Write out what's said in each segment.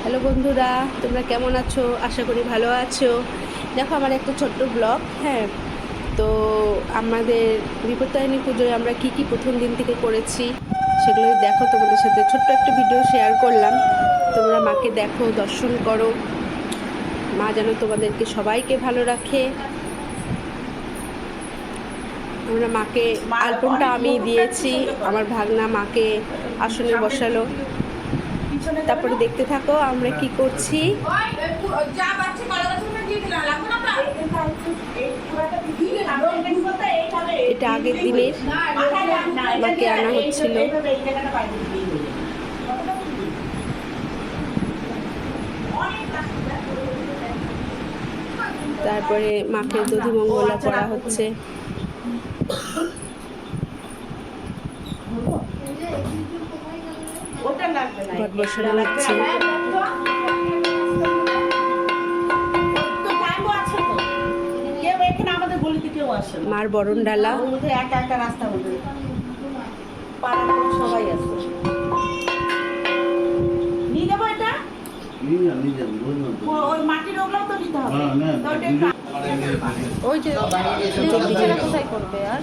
Hello বন্ধুরা, তোমরা কেমন আছো? আশা করি ভালো আছো। দেখো আমার একটা ছোট্ট ব্লগ। হ্যাঁ, তো আমাদের বিপত্তারিণী পুজোয় আমরা কি প্রথম দিন থেকে করেছি সেগুলোই দেখো। তোমাদের সাথে ছোট্ট একটা ভিডিও শেয়ার করলাম। তোমরা মাকে দেখো, দর্শন করো। মা যেন তোমাদেরকে সবাইকে ভালো রাখে। আমরা মাকে আলপনটা আমি দিয়েছি, আমার ভাগনা মাকে আসনে বসালো। তারপরে দেখতে থাকো আমরা কি করছি। এটা আগের দিনের মাকে আনা হচ্ছিল। তারপরে মাকে দধিমঙ্গলা করা হচ্ছে। ঘট বসানো হচ্ছে। মার বরণ ডালা। সবাই আছে। নিয়ে যাবো এটা? ওই মাটির ওগুলোও তো নিতে হবে। ওই যে বিছানা কোথায় করবে আর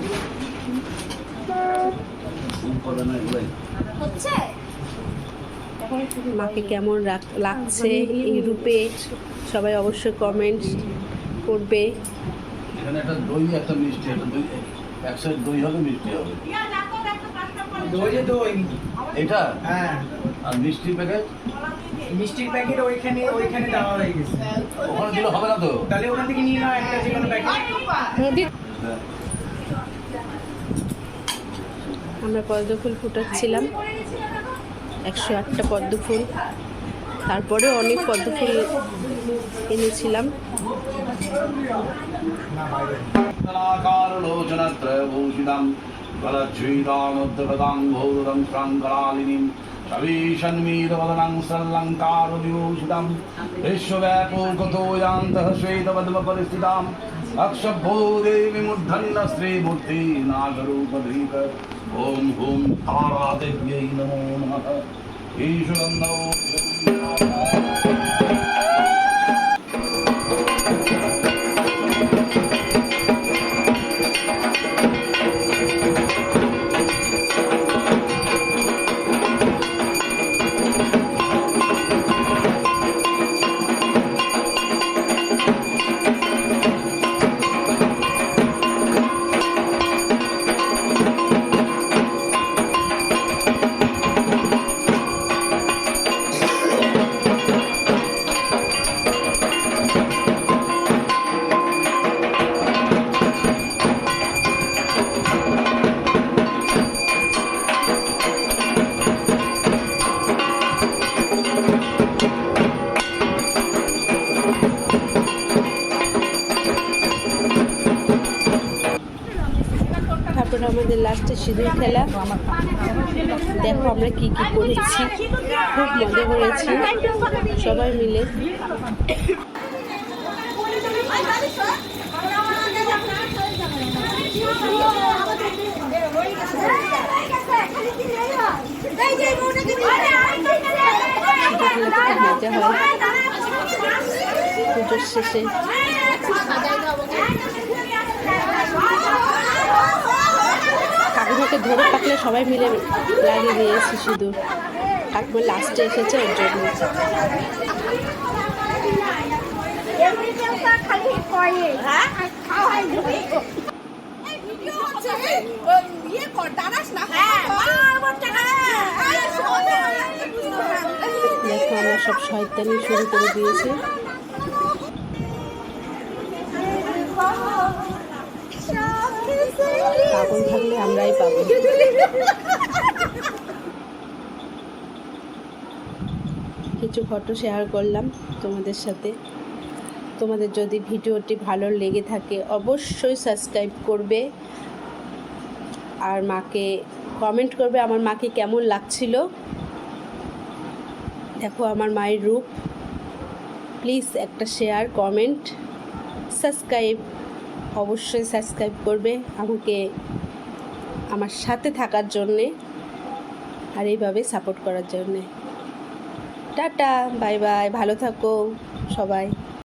হচ্ছে মাকে কেমন লাগছে এই রূপে সবাই অবশ্যই কমেন্ট করবে। এখানে একটা দই, একটা মিষ্টি, একটা দই, এক সাইড দই হবে, মিষ্টি হবে। দই এটা হ্যাঁ, আর মিষ্টির প্যাকেট মিষ্টির প্যাকেট ওইখানে দেওয়া হয়ে গেছে। ওখানে দিলে হবে না তো। তাহলে ওখান থেকে নিয়ে নাও একটা যে কোনো প্যাকেট। হ্যাঁ। আমরা পদ্ম ফুল ফুটাচ্ছিলাম, 108টা পদ্ম ফুল। তারপরে অনেক পদ্ম ফুল এনেছিলাম। লোচনত্রভূষিতাম ফলচ্ছুতামুদ্রপদাং ভৌরদং শ্রাঙ্করালিনীম সবিষন্মীরবদনাং সল্লঙ্কারবিভূষিতাম বিশ্বব্যাপকতো যান্তঃ শ্বেতপদ্ম পরিস্থিতাম অক্ষভ্যো দেবী মূর্ধন্য শ্রীমূর্তি নাগরূপধৃত ওম হুম তারাদেব্যৈ নমো নমঃ ঈশ্বরং নমো। তারপরে আমাদের লাস্টে সিঁদুর খেলা। দেখো আমরা কি করেছি, খুব মজা করেছি সবাই মিলে। মজা হয় পুজোর শেষে। কাকিমাকে ধরে থাকলে সবাই মিলে লাগিয়ে দিয়েছি শুধু। কাকিমা লাস্টে এসেছে ওর জন্য। দেখো আমরা সব শয়তানি শুরু করে দিয়েছি। পাগল থাকলে আমরাই পাগল। কিছু ফটো শেয়ার করলাম তোমাদের সাথে। তোমাদের যদি ভিডিওটি ভালো লেগে থাকে অবশ্যই সাবস্ক্রাইব করবে আর মাকে কমেন্ট করবে আমার মাকে কেমন লাগছিল। দেখো আমার মায়ের রূপ। প্লিজ একটা শেয়ার, কমেন্ট, সাবস্ক্রাইব, অবশ্যই সাবস্ক্রাইব করবে আমাকে আমার সাথে থাকার জন্যে আর এইভাবে সাপোর্ট করার জন্যে। টাটা, বাই বাই, ভালো থাকো সবাই।